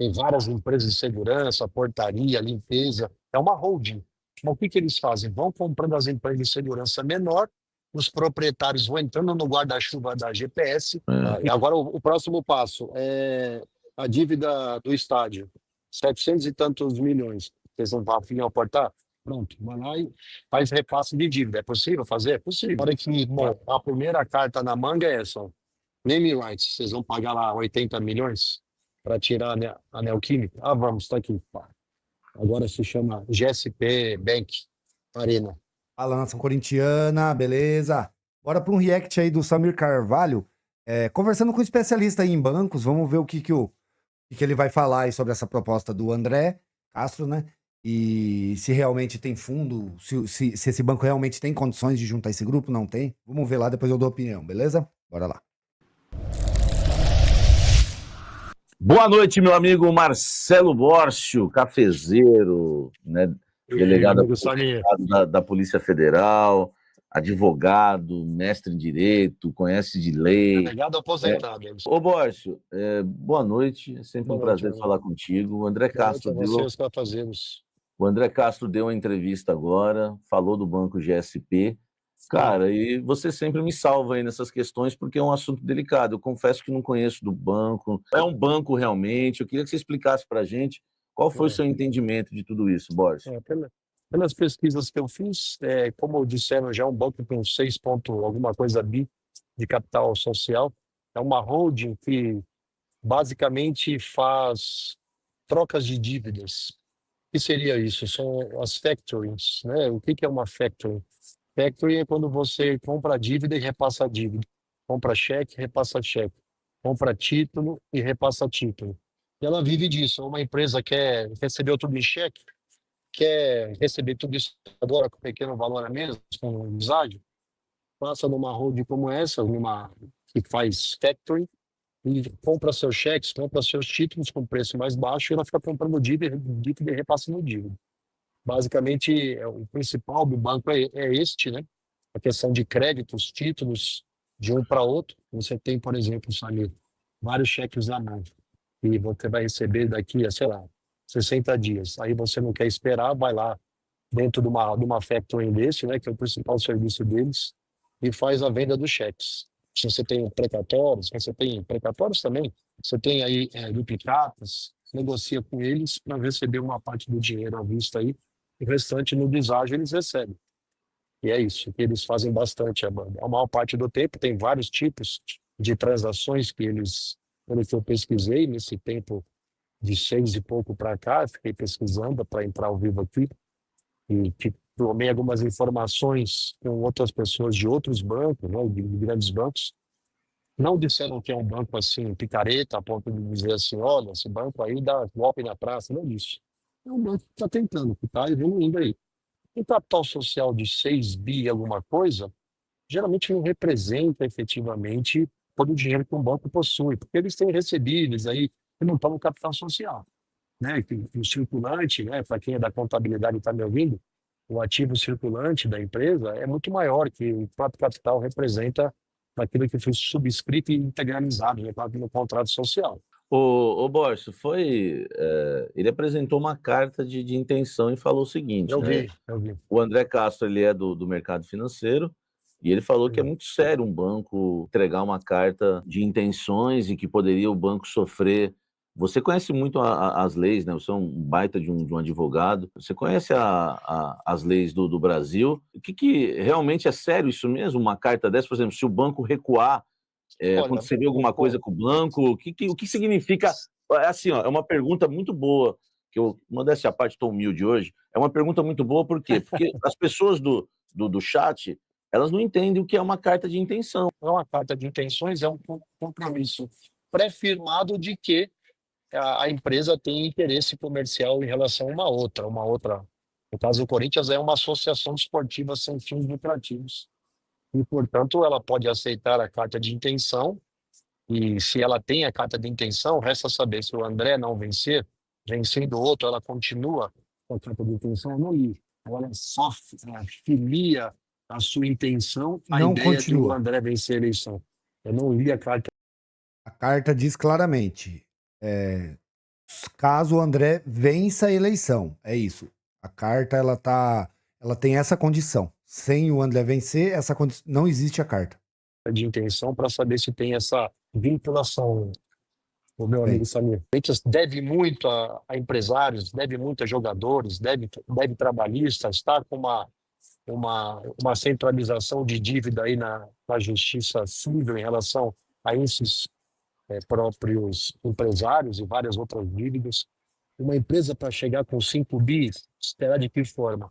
tem várias empresas de segurança, portaria, limpeza, é uma holding. Mas o que eles fazem? Vão comprando as empresas de segurança menor, os proprietários vão entrando no guarda-chuva da GPS. E agora o próximo passo é a dívida do estádio, 700 e tantos milhões. Vocês não vão aportar? Pronto, vai lá e faz repasse de dívida. É possível fazer? É possível. Agora que, bom, a primeira carta na manga é essa, ó. Name rights, vocês vão pagar lá 80 milhões para tirar a Neoquímica? Ah, vamos, está aqui. Pá. Agora se chama GSP Bank Arena. A nação corintiana, beleza. Bora para um react aí do Samir Carvalho, conversando com um especialista aí em bancos, vamos ver o que ele vai falar aí sobre essa proposta do André Castro, né? E se realmente tem fundo, se esse banco realmente tem condições de juntar esse grupo, não tem. Vamos ver lá, depois eu dou opinião, beleza? Bora lá. Boa noite, meu amigo Marcelo Bórcio, cafezeiro, né, delegado da Polícia Federal, advogado, mestre em Direito, conhece de lei. Delegado aposentado. Ô, Bórcio, boa noite, é sempre um prazer falar contigo. O André Castro deu uma entrevista agora, falou do Banco GSP. Cara, e você sempre me salva aí nessas questões porque é um assunto delicado. Eu confesso que não conheço do banco. É um banco realmente? Eu queria que você explicasse para a gente qual foi o seu entendimento de tudo isso, Bórcio. Pelas pesquisas que eu fiz, como disseram, já é um banco com 6 ponto alguma coisa bi de capital social. É uma holding que basicamente faz trocas de dívidas. O que seria isso? São as factorings, né? O que é uma factoring? Factoring é quando você compra a dívida e repassa a dívida. Compra cheque, repassa cheque. Compra título e repassa título. E ela vive disso. Uma empresa quer receber tudo em cheque, quer receber tudo isso agora com pequeno valor a menos, com amizade, passa numa holding como essa, que faz factoring, e compra seus cheques, compra seus títulos com preço mais baixo e ela fica comprando dívida e repassando dívida. Basicamente, o principal do banco é este, né? A questão de créditos, títulos de um para outro. Você tem, por exemplo, Samir, vários cheques na mão e você vai receber daqui a, sei lá, 60 dias. Aí você não quer esperar, vai lá dentro de uma factoring desse, né? Que é o principal serviço deles, e faz a venda dos cheques. Se você tem precatórios, também, você tem aí duplicatas, negocia com eles para receber uma parte do dinheiro à vista aí, o restante no deságio eles recebem. E é isso, que eles fazem bastante. A maior parte do tempo tem vários tipos de transações que eles, pelo que eu pesquisei, nesse tempo de 6 e pouco para cá, fiquei pesquisando para entrar ao vivo aqui, e tomei algumas informações com outras pessoas de outros bancos, né, de grandes bancos. Não disseram que é um banco assim, picareta, a ponto de dizer assim, olha, esse banco aí dá golpe na praça, não disse. É um banco que está tentando, que está evoluindo aí. Um capital social de 6 bi alguma coisa, geralmente não representa efetivamente todo o dinheiro que um banco possui, porque eles têm recebíveis aí que não estão no capital social. Né? O circulante, né, para quem é da contabilidade e está me ouvindo, o ativo circulante da empresa é muito maior que o próprio capital representa naquilo que foi subscrito e integralizado, né, no contrato social. O Bórcio, ele apresentou uma carta de intenção e falou o seguinte, Eu né? vi. O André Castro, ele é do mercado financeiro, e ele falou que é muito sério um banco entregar uma carta de intenções e que poderia o banco sofrer. Você conhece muito as leis, né? Você é um baita de um advogado. Você conhece as leis do Brasil. O que realmente é sério isso mesmo? Uma carta dessa, por exemplo, se o banco recuar, aconteceria alguma coisa com o banco? O que significa? Assim, ó, é uma pergunta muito boa, que eu, modéstia à parte, estou humilde hoje. É uma pergunta muito boa, por quê? Porque as pessoas do chat, elas não entendem o que é uma carta de intenção. Não é uma carta de intenções, é um compromisso pré-firmado de que a empresa tem interesse comercial em relação a uma outra. No caso do Corinthians, é uma associação esportiva sem fins lucrativos. E, portanto, ela pode aceitar a carta de intenção, e se ela tem a carta de intenção, resta saber se o André não vencer, vencendo o outro, ela continua com a carta de intenção ou não ir. Ela só filia a sua intenção à Não ideia continua. de o André vencer a eleição. Eu não li a carta. A carta diz claramente, caso o André vença a eleição. É isso. A carta, ela tem essa condição. Sem o André vencer, essa condição, não existe a carta. De intenção para saber se tem essa vinculação, o meu Tem. amigo Samir. O Corinthians deve muito a empresários, deve muito a jogadores, deve trabalhistas, está com uma centralização de dívida aí na justiça civil em relação a esses próprios empresários e várias outras dívidas. Uma empresa para chegar com 5 bi, esperar de que forma?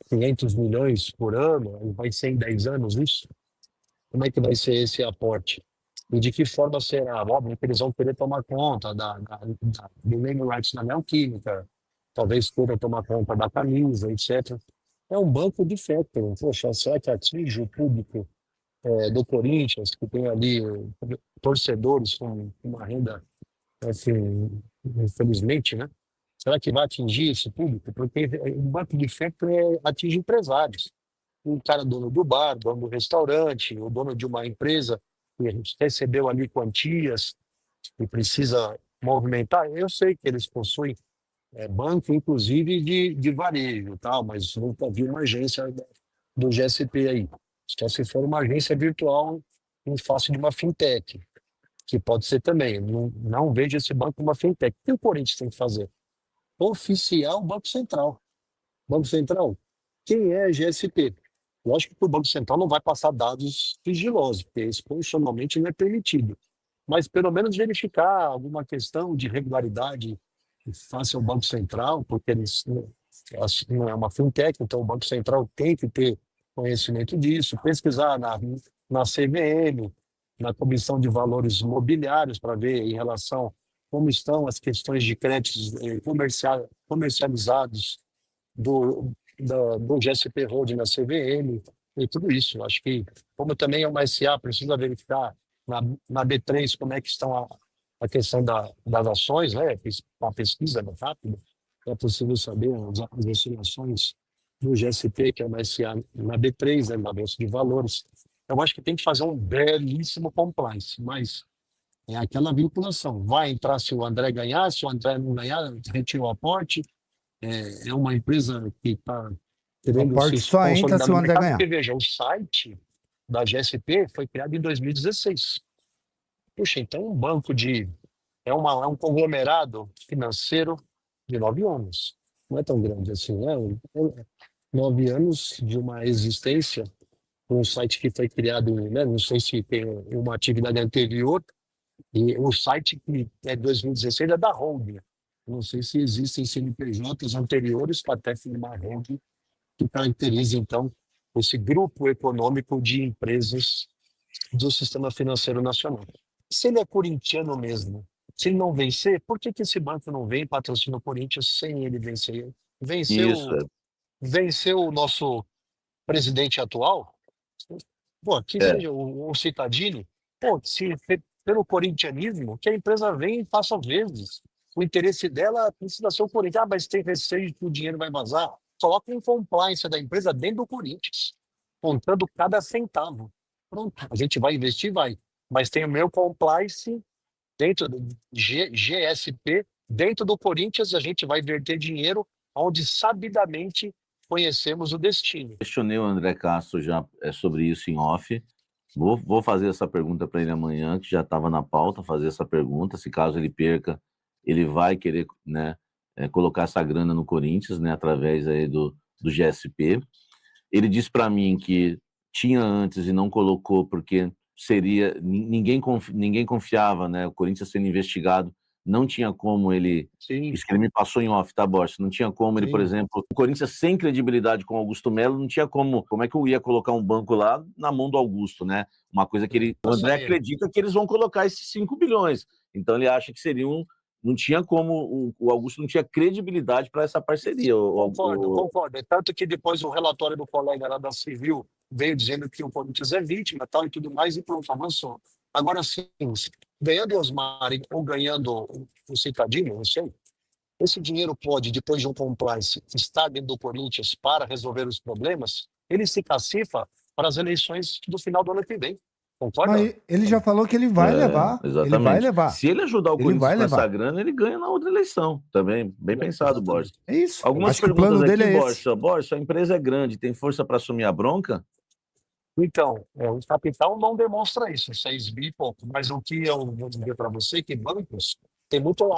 500 milhões por ano, vai ser em 10 anos isso? Como é que vai ser esse aporte? E de que forma será? Óbvio que eles vão querer tomar conta do name rights da Neoquímica, talvez queiram tomar conta da camisa, etc. É um banco de factoring. Poxa, será que atinge o público do Corinthians, que tem ali torcedores com uma renda, assim, infelizmente, né? Será que vai atingir esse público? Porque o banco de factoring atinge empresários. Um cara dono do bar, dono do restaurante, o dono de uma empresa que recebeu ali quantias e precisa movimentar. Eu sei que eles possuem banco, inclusive de varejo, tal, mas nunca vi uma agência do GSP aí. Só se for uma agência virtual em face de uma fintech, que pode ser também. Não vejo esse banco como uma fintech. O que o Corinthians tem que fazer? Oficiar o Banco Central. Banco Central, quem é a GSP? Lógico que o Banco Central não vai passar dados sigilosos, porque isso constitucionalmente não é permitido. Mas pelo menos verificar alguma questão de regularidade face ao Banco Central, porque eles não é uma fintech, então o Banco Central tem que ter conhecimento disso, pesquisar na CVM, na Comissão de Valores Mobiliários, para ver em relação como estão as questões de créditos comercializados do GSP Holding na CVM e tudo isso. Acho que, como também é uma SA, precisa verificar na B3 como é que estão a questão das ações, né? A pesquisa é rápida, é possível saber as oscilações do GSP, que é uma SA na B3, né, na Bolsa de Valores. Eu acho que tem que fazer um belíssimo compliance, mas é aquela vinculação. Vai entrar se o André ganhar, se o André não ganhar, retira o aporte. É uma empresa que está O querendo aporte se só entra consolidar se o no André mercado, ganhar. porque veja, o site da GSP foi criado em 2016. Puxa, então um banco é um conglomerado financeiro de 9 anos. Não é tão grande assim, né? 9 anos de uma existência, um site que foi criado, né? Não sei se tem uma atividade anterior, e o site que é 2016 é da holding. Não sei se existem CNPJs anteriores para até firmar holding que caracteriza, então, esse grupo econômico de empresas do sistema financeiro nacional. Se ele é corintiano mesmo, se ele não vencer, por que esse banco não vem e patrocina o Corinthians sem ele vencer? Isso, Venceu o nosso presidente atual? Pô, que é. seja o Cittadini, pô, pelo corintianismo, que a empresa vem e faça vezes. O interesse dela precisa ser o Corinthians. Mas tem receio que o dinheiro vai vazar. Coloca um compliance da empresa dentro do Corinthians, contando cada centavo. Pronto, a gente vai investir, vai. Mas tem o meu compliance dentro do GSP, dentro do Corinthians, a gente vai verter dinheiro onde sabidamente conhecemos o destino. Questionei o André Castro já sobre isso em off. Vou fazer essa pergunta para ele amanhã, que já estava na pauta, fazer essa pergunta. Se caso ele perca, ele vai querer, né, colocar essa grana no Corinthians, né, através aí do GSP. Ele disse para mim que tinha antes e não colocou porque ninguém confiava, né, o Corinthians sendo investigado, não tinha como ele... Sim. Isso que ele me passou em off, tá, Borges? Não tinha como ele, Sim. por exemplo, o Corinthians sem credibilidade com o Augusto Melo, não tinha como é que eu ia colocar um banco lá na mão do Augusto, né? Uma coisa que o André acredita que eles vão colocar esses 5 bilhões. Então ele acha que seria não tinha como, o Augusto não tinha credibilidade para essa parceria. Concordo. É tanto que depois o relatório do colega lá da Civil veio dizendo que o Corinthians é vítima, tal e tudo mais, e pronto, avançou. Agora sim, ganhando o Osmar ou ganhando o Cittadini, não sei, esse dinheiro pode, depois de um compliance, estar dentro do Corinthians para resolver os problemas, ele se cacifa para as eleições do final do ano que vem. Concorda? Mas ele já falou que ele vai levar. Ele vai Exatamente. levar. Se ele ajudar o Ele Corinthians vai com essa levar. grana, ele ganha na outra eleição. Também, bem pensado, Borges. Exatamente. É isso. Algumas Acho que o perguntas plano aqui, dele é esse. Borges. Borges, a empresa é grande, tem força para assumir a bronca? Então, o capital não demonstra isso, 6 bi e pouco, mas o que eu vou dizer para você é que bancos têm muito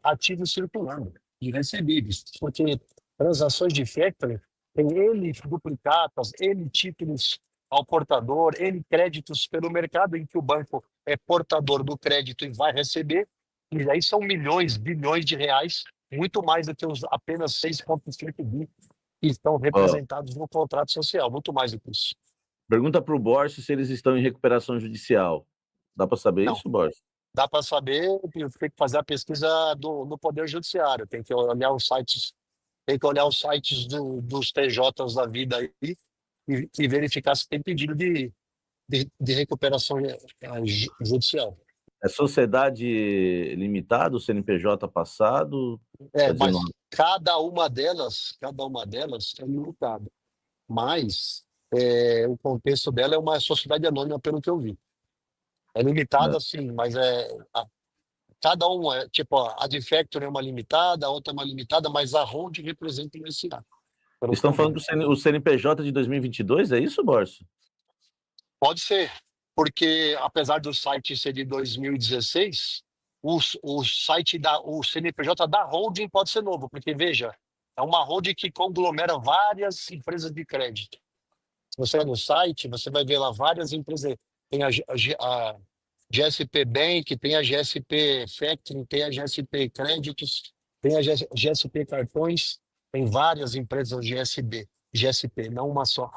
ativo circulando e recebíveis, porque transações de factoring tem N duplicatas, N títulos ao portador, N créditos pelo mercado em que o banco é portador do crédito e vai receber, e aí são milhões, bilhões de reais, muito mais do que os apenas 6,5 bi que estão representados no contrato social, muito mais do que isso. Pergunta para o Borges se eles estão em recuperação judicial. Dá para saber Não. isso, Borges? Dá para saber, tem que fazer a pesquisa no Poder Judiciário, tem que olhar os sites, dos TJs da vida aí e verificar se tem pedido de recuperação judicial. É sociedade limitada, o CNPJ passado? Tá Mas dizendo- cada uma delas é limitada. Mas o contexto dela é uma sociedade anônima, pelo que eu vi. É limitada, sim, mas cada um é, tipo, a de Factory é uma limitada, a outra é uma limitada, mas a Hold representa um SA. Estão falando que o CNPJ de 2022, é isso, Borges? Pode ser, porque apesar do site ser de 2016, o CNPJ da holding pode ser novo, porque veja, é uma holding que conglomera várias empresas de crédito. Se você vai no site, você vai ver lá várias empresas. Tem a GSP Bank, tem a GSP Factoring, tem a GSP Créditos, tem a GSP Cartões, tem várias empresas GSP, não uma só.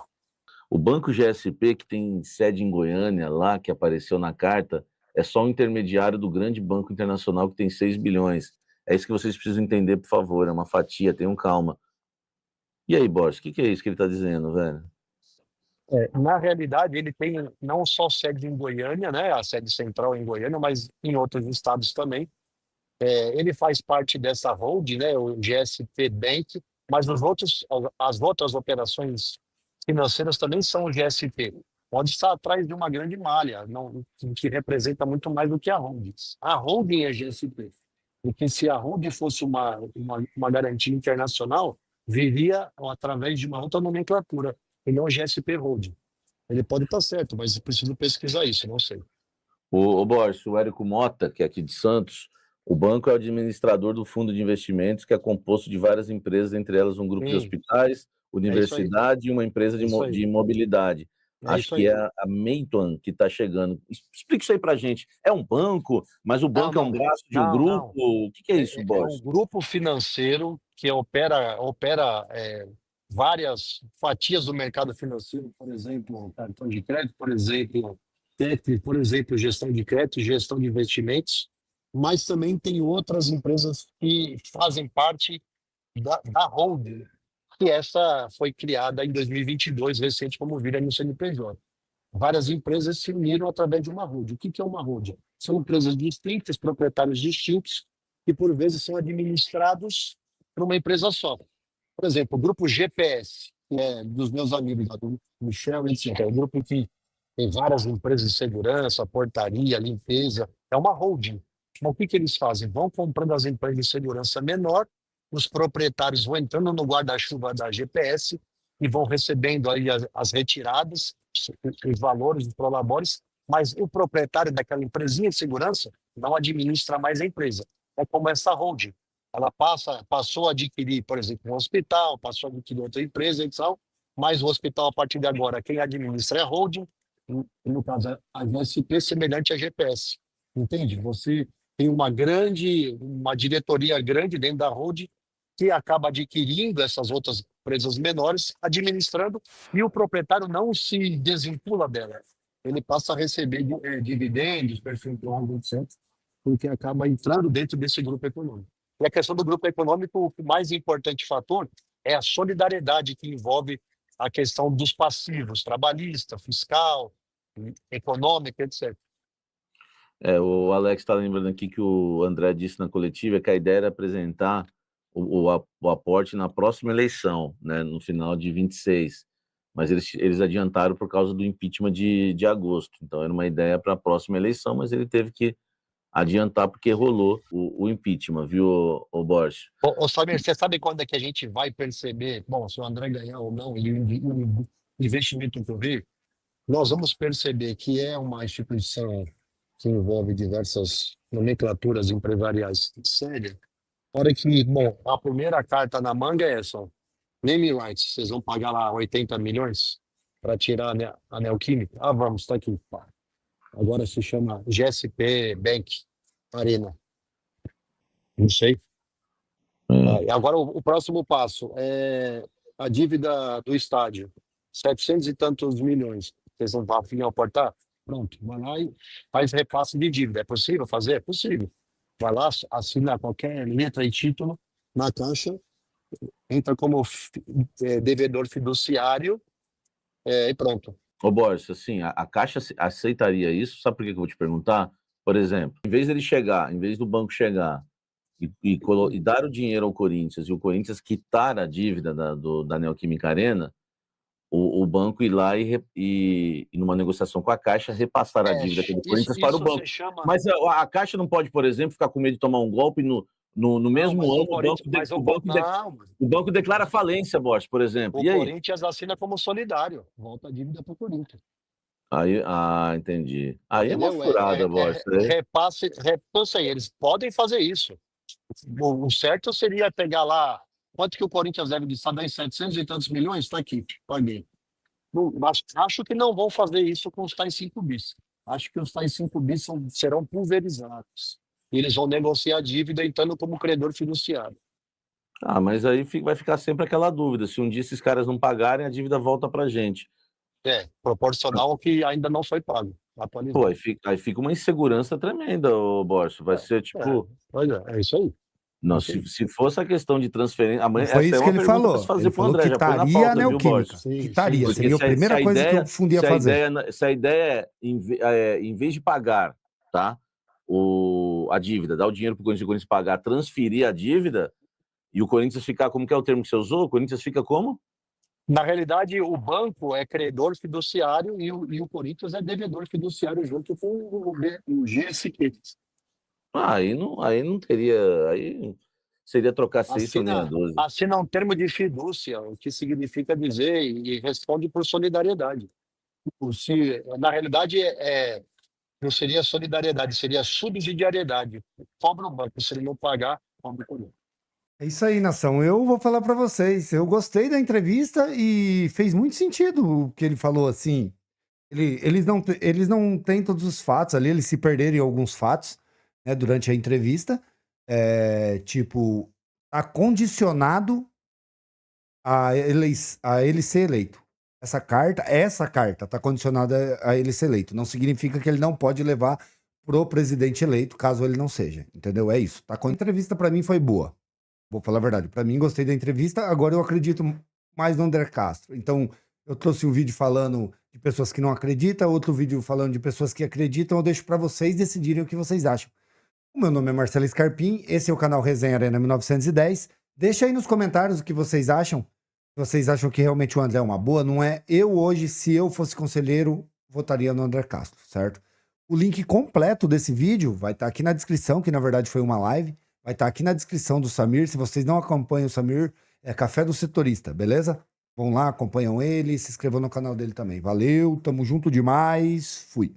O Banco GSP, que tem sede em Goiânia, lá, que apareceu na carta, é só um intermediário do grande banco internacional que tem 6 bilhões. É isso que vocês precisam entender, por favor. É uma fatia, tenham calma. E aí, Borges, o que é isso que ele está dizendo, velho? Na realidade, ele tem não só sede em Goiânia, né, a sede central em Goiânia, mas em outros estados também. Ele faz parte dessa holding, né, o GSP Bank, mas as outras operações financeiras também são o GSP. Pode estar atrás de uma grande malha, que representa muito mais do que a holding. A holding é GSP, porque se a holding fosse uma garantia internacional, viria através de uma outra nomenclatura, e não GSP Holding. Ele pode estar certo, mas eu preciso pesquisar isso, não sei. O Borges, o Érico Mota, que é aqui de Santos, o banco é o administrador do fundo de investimentos, que é composto de várias empresas, entre elas um grupo de hospitais, universidade e uma empresa de imobilidade. Acho que é a Meituan que está chegando. Explica isso aí para a gente. É um banco, mas o banco é um braço de um grupo? O que é isso, Borges? É um grupo financeiro que opera várias fatias do mercado financeiro, por exemplo, cartão de crédito, por exemplo, gestão de crédito, gestão de investimentos, mas também tem outras empresas que fazem parte da holding, que essa foi criada em 2022, recente, como vira no CNPJ. Várias empresas se uniram através de uma holding. O que é uma holding? São empresas distintas, proprietários distintos, que por vezes são administrados por uma empresa só. Por exemplo, o grupo GPS, que é dos meus amigos, do Michel, etc. É um grupo que tem várias empresas de segurança, portaria, limpeza. É uma holding. Então, o que eles fazem? Vão comprando as empresas de segurança menor, os proprietários vão entrando no guarda-chuva da GPS e vão recebendo aí as retiradas, os valores, os prolabores, mas o proprietário daquela empresinha de segurança não administra mais a empresa. É como essa holding. Ela passou a adquirir, por exemplo, um hospital, passou a adquirir outra empresa e tal, mas o hospital, a partir de agora, quem administra é a holding, no caso, a GSP, semelhante à GPS. Entende? Você tem uma diretoria grande dentro da holding que acaba adquirindo essas outras empresas menores, administrando, e o proprietário não se desvincula dela. Ele passa a receber dividendos, percentual, etc., porque acaba entrando dentro desse grupo econômico. E a questão do grupo econômico, o mais importante fator é a solidariedade que envolve a questão dos passivos, trabalhista, fiscal, econômica, etc. O Alex está lembrando aqui que o André disse na coletiva que a ideia era apresentar o aporte na próxima eleição, né, no final de 26. mas eles adiantaram por causa do impeachment de agosto. Então era uma ideia para a próxima eleição, mas ele teve que adiantar porque rolou o impeachment, viu, o Borges? Ô, Samir, você sabe quando é que a gente vai perceber, bom, se o André ganhar ou não, e o investimento que eu vi, nós vamos perceber que é uma instituição que envolve diversas nomenclaturas empresariais sérias. Hora que, bom, a primeira carta na manga é essa, ó, name rights, vocês vão pagar lá 80 milhões para tirar a Neoquímica? Ah, vamos, está aqui. Pá. Agora se chama GSP Bank Arena. Não sei. E agora o próximo passo é a dívida do estádio, 700 e tantos milhões. Vocês vão afim ao portar? Pronto, vai lá e faz repasse de dívida. É possível fazer? É possível. Vai lá, assina qualquer letra e título na Caixa, entra como devedor fiduciário e pronto. Ô, Borges, assim, a Caixa aceitaria isso? Sabe por que eu vou te perguntar? Por exemplo, em vez do banco chegar e dar o dinheiro ao Corinthians e o Corinthians quitar a dívida da Neoquímica Arena, o banco ir lá e numa negociação com a Caixa, repassar a dívida do Corinthians para o banco. Chama... Mas a Caixa não pode, por exemplo, ficar com medo de tomar um golpe no mesmo ano. O banco declara falência, Borges, por exemplo. O Corinthians assina como solidário, volta a dívida para o Corinthians. Aí, entendi. Aí é uma furada, Borges. Repasse, eles podem fazer isso. O certo seria pegar lá, quanto que o Corinthians deve de estado em 700 e tantos milhões? Está aqui, paguei. Acho que não vão fazer isso com os tais 5 bis. Acho que os tais 5 bis serão pulverizados. E eles vão negociar a dívida entrando como credor fiduciário. Mas aí vai ficar sempre aquela dúvida. Se um dia esses caras não pagarem, a dívida volta pra gente. Proporcional ao que ainda não foi pago. Pô, aí fica uma insegurança tremenda, Borges. Vai ser tipo... É isso aí. Não, se fosse a questão de transferência... Amanhã, foi isso que ele falou. Ele falou que quitaria a Neoquímica. Quitaria, seria a primeira coisa que eu fundia fazer. Se a ideia é, em vez de pagar, tá, a dívida, dar o dinheiro para o Corinthians pagar, transferir a dívida, e o Corinthians ficar... Como que é o termo que você usou? O Corinthians fica como? Na realidade, o banco é credor fiduciário e o Corinthians é devedor fiduciário junto com o GSP. Aí não teria... Aí seria trocar 6 por meia dúzia. Assina um termo de fidúcia, o que significa dizer e responde por solidariedade. Na realidade, não seria solidariedade, seria subsidiariedade. Cobra o banco, se ele não pagar, cobra o Corinthians. É isso aí, nação. Eu vou falar para vocês. Eu gostei da entrevista e fez muito sentido o que ele falou, assim. Eles não têm todos os fatos ali, eles se perderam em alguns fatos, né, durante a entrevista. Tipo, tá condicionado a ele ser eleito. Essa carta tá condicionada a ele ser eleito. Não significa que ele não pode levar pro presidente eleito, caso ele não seja. Entendeu? É isso. A entrevista para mim foi boa. Vou falar a verdade. Para mim, gostei da entrevista. Agora eu acredito mais no André Castro. Então, eu trouxe um vídeo falando de pessoas que não acreditam, outro vídeo falando de pessoas que acreditam. Eu deixo para vocês decidirem o que vocês acham. O meu nome é Marcelo Scarpim. Esse é o canal Resenha Arena 1910. Deixa aí nos comentários o que vocês acham. Se vocês acham que realmente o André é uma boa, não é? Eu hoje, se eu fosse conselheiro, votaria no André Castro, certo? O link completo desse vídeo vai estar aqui na descrição, que na verdade foi uma live. Vai estar aqui na descrição do Samir. Se vocês não acompanham o Samir, é Café do Setorista, beleza? Vão lá, acompanham ele, se inscrevam no canal dele também. Valeu, tamo junto demais, fui.